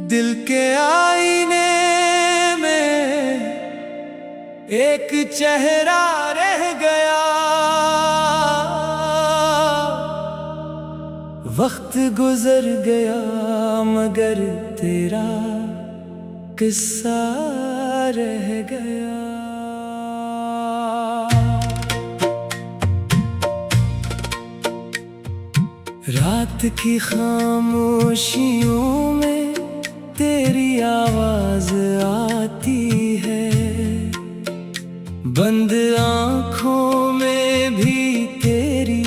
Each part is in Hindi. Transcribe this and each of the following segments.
दिल के आईने में एक चेहरा रह गया, वक्त गुजर गया मगर तेरा किस्सा रह गया। रात की खामोशियों में तेरी आवाज आती है, बंद आँखों में भी तेरी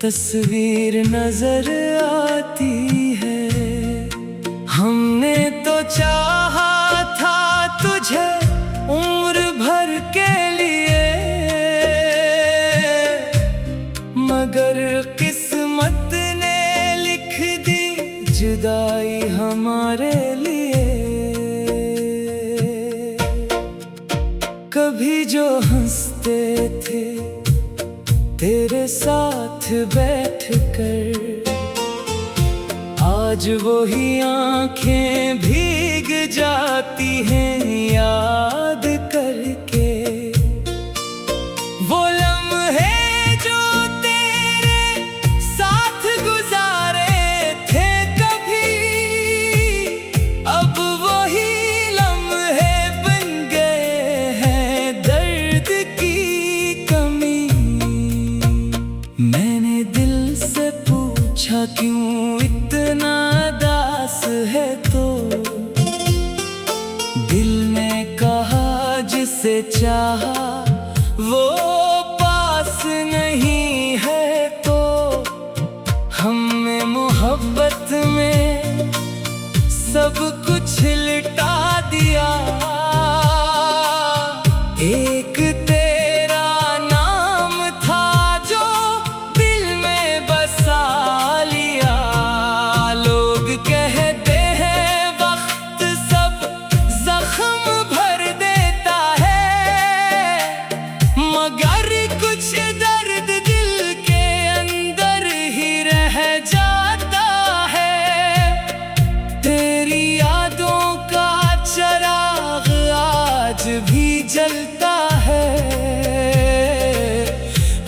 तस्वीर नजर आती है। हमने तो चाहा था तुझे उम्र भर के लिए, मगर किस्मत ने लिख दी जुदाई हमारे लिए। कभी जो हंसते थे तेरे साथ बैठकर, आज वही आंखें भीग जाती हैं याद करके। वो लम्हे जो तेरे साथ गुजारे थे कभी, अब वही लम्हे बन गए हैं दर्द की कमी। मैंने दिल से पूछा क्यों इतना दास है, तो दिल ने कहा जिसे चाहा वो पास नहीं है। तो हमने मोहब्बत में सब कुछ लुटा दिया, एक तेरा नाम था जो दिल में बसा लिया। लोग कहते हैं वक्त सब जख्म भर देता है, मगर कुछ दर्द दिल के अंदर ही रह जाता है। तेरी यादों का चिराग आज भी जलता है,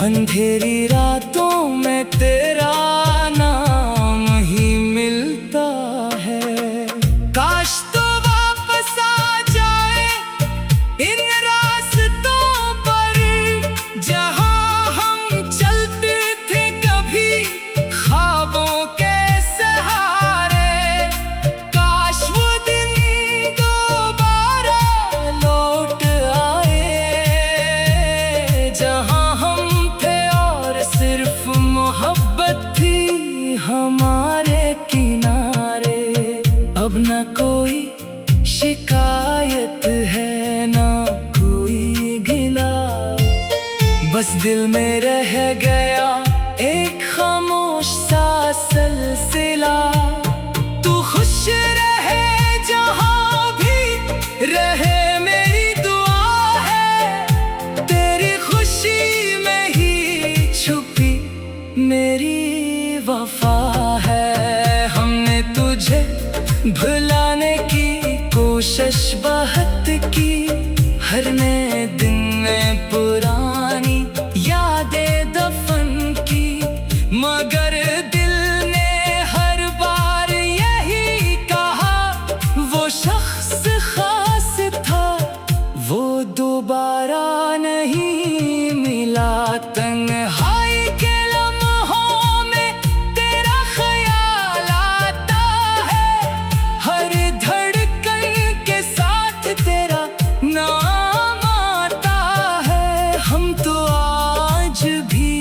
अंधेरी रातों में तेरा नाम ही मिलता है। काश तो वापस आ जाए इन रास्तों पर जहां हम चलते थे कभी ख्वाबों के सहारे। काश वो दिन दोबारा लौट आए जहां हम थे और सिर्फ मोहब्बत थी हमारे किनारे। अब न कोई शिकायत है ना कोई गिला, बस दिल में रह गया एक खामोश सा सिलसिला। तू खुश रहे जहां भी रहे मेरी दुआ है, तेरी खुशी में ही छुपी मेरी वफा है। हमने तुझे भुलाने की कोशिश बहुत की, हर नए दिन में पुरानी यादें दफन की, मगर दिल ने हर बार यही कहा वो शख्स खास था वो दोबारा नहीं मिला। तन्हाई के लम्हों में तेरा ख्याल आता है, हर धड़कन के साथ तेरा नाम आता है। हम तो आज भी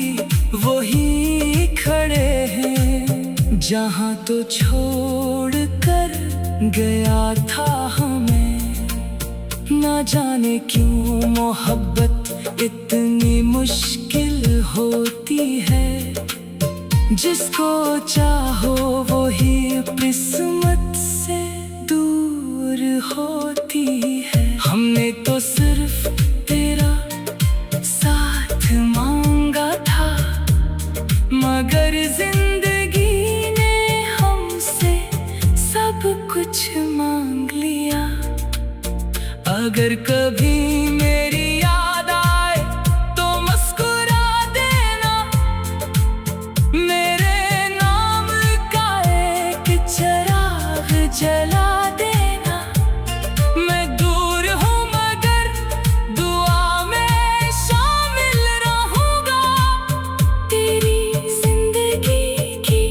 वही खड़े हैं जहां तो छोड़ कर गया था हमें। ना जाने क्यों मोहब्बत इतनी मुश्किल होती है, जिसको चाहो वही किस्मत से दूर होती है। हमने तो सिर्फ तेरा साथ मांगा था मगर जिंदगी ने हमसे सब कुछ मांग लिया। अगर कभी मेरी याद आए तो मुस्कुरा देना, मेरे नाम का एक चिराग जला देना। मैं दूर हूँ मगर दुआ में शामिल रहूँगा, तेरी जिंदगी की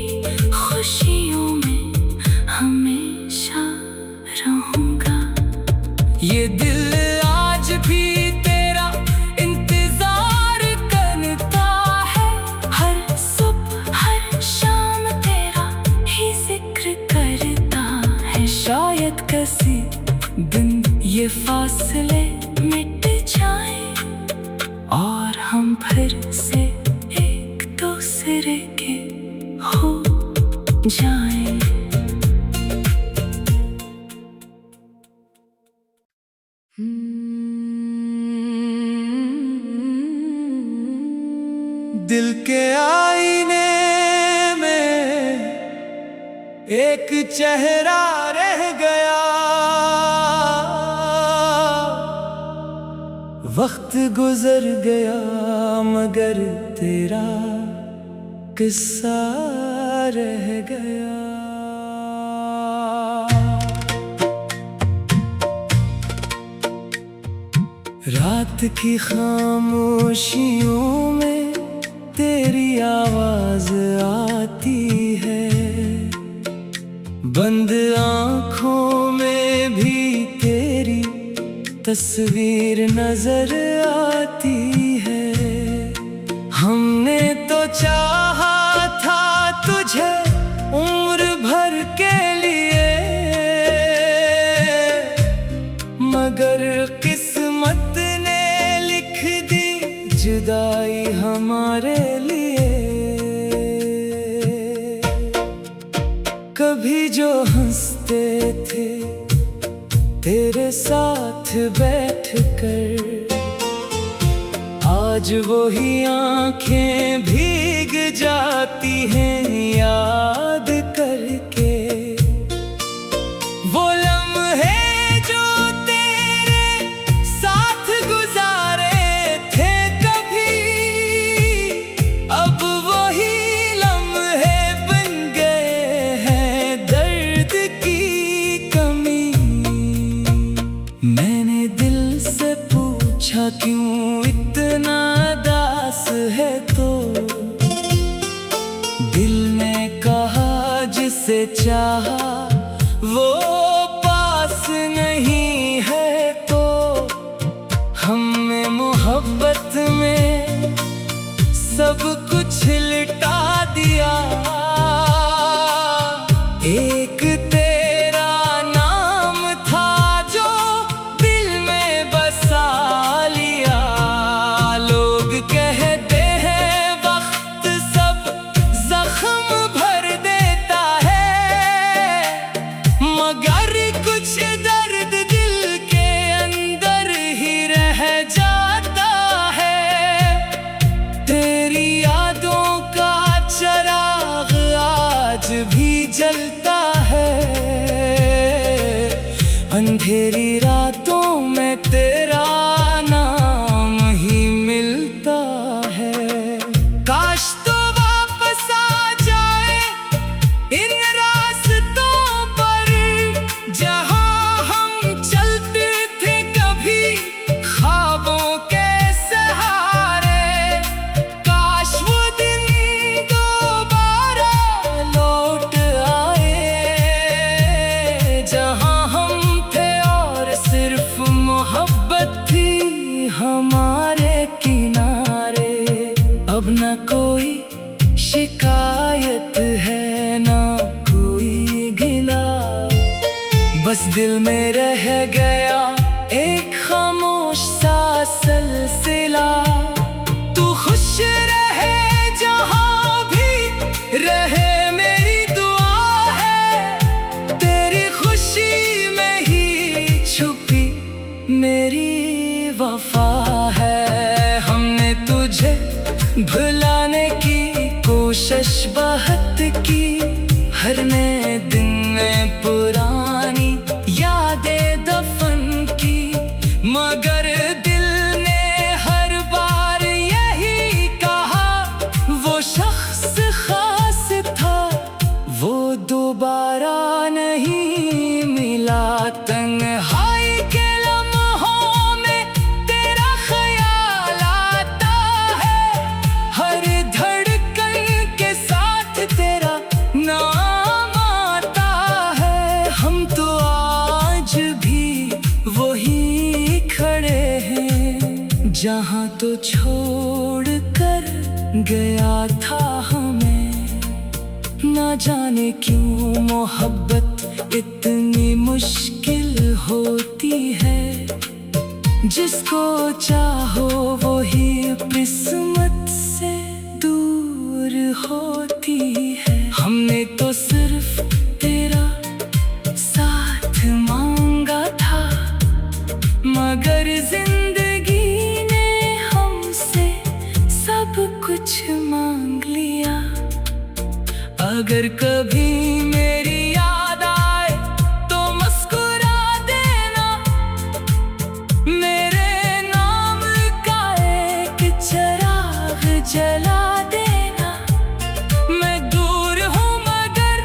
खुशियों में हमेशा रहूँगा। ये दिल आज भी तेरा इंतजार करता है, हर सुबह हर शाम तेरा ही जिक्र करता है। शायद किसी दिन ये फासले मिट जाए और हम फिर से एक दूसरे के हो जाएं। दिल के आईने में एक चेहरा रह गया, वक्त गुजर गया मगर तेरा किस्सा रह गया। रात की खामोशियों में तेरी आवाज आती है, बंद आँखों में भी तेरी तस्वीर नजर आती है। हमने तो चाहा था तुझे उम्र भर के लिए, मगर किस्मत ने लिख दी जुदाई हमारे लिए। कभी जो हंसते थे तेरे साथ बैठकर, आज वही आंखें भीग जाती हैं याद करके। वो लम्हे जो तेरे साथ गुजारे थे कभी, अब वही लम्हे बन गए हैं दर्द की कमी। मैंने दिल से पूछा क्यों इतना दास है, तो दिल ने कहा जिसे चाहा वो पास नहीं है। तो हमने मोहब्बत में सब कुछ लुटा दिया, एक तेरा नाम था जो दिल में बसा लिया। लोग कहते हैं वक्त सब जख्म भर देता है, मगर कुछ दर्द दिल के अंदर ही रह जाता है। तेरी यादों का चिराग आज भी जलता है, अंधेरी रातों में तेरा नाम ही मिलता है। काश तो वापस आ जाए इन रास्तों पर, जहां हम चलते थे कभी ख्वाबों के सहारे। काश वो दिन दोबारा लौट आए, जहां हम थे और सिर्फ मोहब्बत थी हमारे किनारे। अब न कोई शिकायत है ना कोई गिला, बस दिल में रह गया एक खामोश सा सिलसिला। तू खुश रहे जहां भी रहे मेरी दुआ है, तेरी खुशी में ही छुपी मेरी वफा है। हमने तुझे भुलाने की कोशिश शशबहत की हर नए दिन में पुरानी यादें दफन की, मगर दिल ने हर बार यही कहा वो शख्स खास था, वो दोबारा नहीं मिला। तन्हाई के लम्हों में तेरा ख्याल आता है, हर धड़कन के साथ तेरा नाम आता है। हम तो आज भी वही खड़े हैं जहाँ तो छोड़ कर गया था हमें। ना जाने क्यों मोहब्बत इतनी मुश्किल होती है, जिसको चाहो वो ही किस्मत से दूर होती है। हमने तो सिर्फ तेरा साथ मांगा था, मगर जिंदगी ने हमसे सब कुछ मांग लिया। अगर कभी मेरी याद आए तो मुस्कुरा देना, मेरे नाम का एक चिराग जला देना। मैं दूर हूँ मगर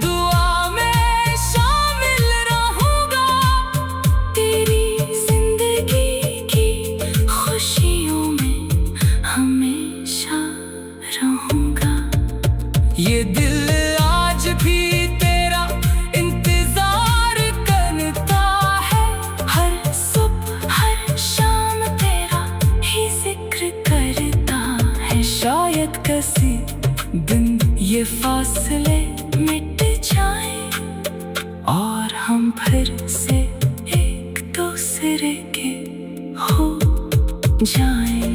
दुआ में शामिल रहूँगा, तेरी जिंदगी की खुशियों में हमेशा रहूँगा। ये दिल आज भी तेरा इंतजार करता है, हर सुबह हर शाम तेरा ही जिक्र करता है। शायद किसी दिन ये फासले मिट जाए और हम फिर से एक दूसरे के हो जाएं।